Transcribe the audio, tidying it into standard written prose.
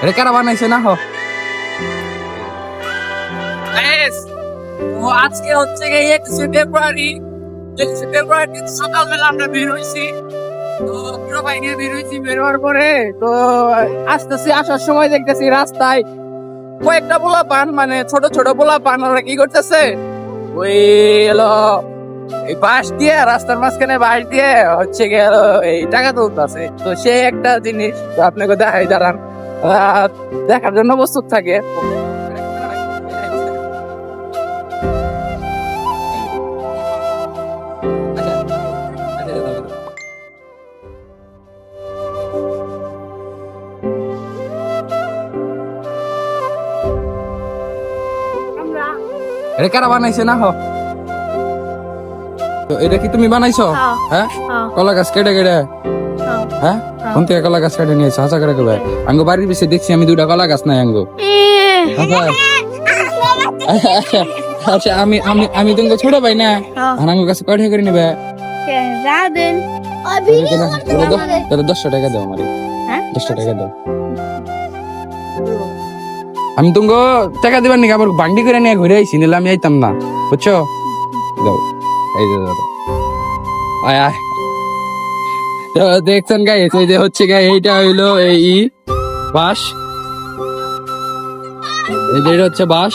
এটা কারা বানাইছে না হো? আজকে হচ্ছে গিয়ে 21শে ফেব্রুয়ারি সকালবেলা আমরা বের হয়েছি। তো পুরো ভাই নিয়ে বের হয়েছি। বের হওয়ার পরে তো আসতেছি, আসার সময় দেখতেছি রাস্তায় কয়েকটা পোলা পান, মানে ছোট ছোট পোলা পান, ওরা কি করতেছে, ওই এলো এই বাঁশ দিয়ে, রাস্তার মাঝখানে বাঁশ দিয়ে হচ্ছে গিয়ে এই টাকা তুলতেছে। তো সে একটা জিনিস তো আপনাকে দেখাই, দাঁড়ান, দেখার জন্য প্রস্তুত থাকে। এটা কারা বানাইছে না হো? তো এটা কি তুমি বানাইছো? হ্যাঁ, কলা গাছ কেটে কেটে, হ্যাঁ, কোন থেকে কলা গাছ কেটে নিয়েছো? হাসা করে কবে আঙ্গো বাড়ির পিছে দেখছি আমি 2টা কলা গাছ নাই আঙ্গো। আচ্ছা, আমি আমি আমি তোমাকে ছোট ভাই না, আঙ্গো কাছে কয়টা করে নেবে? তাহলে 10টা টাকা দাও আমারে, 10টা টাকা দাও। আমি তোমাকে টাকা দিবার নাকি আবার বান্ডি করে নিয়ে ঘুরে আইছি, নিলে আমি আইতাম না, বুঝছো? দাও, এই যে দাও, আয় আয়। তো দেখছেন গাইস, এই যে হচ্ছে গাই, এইটা হইলো এই বাঁশ, এই যে এটা হচ্ছে বাঁশ।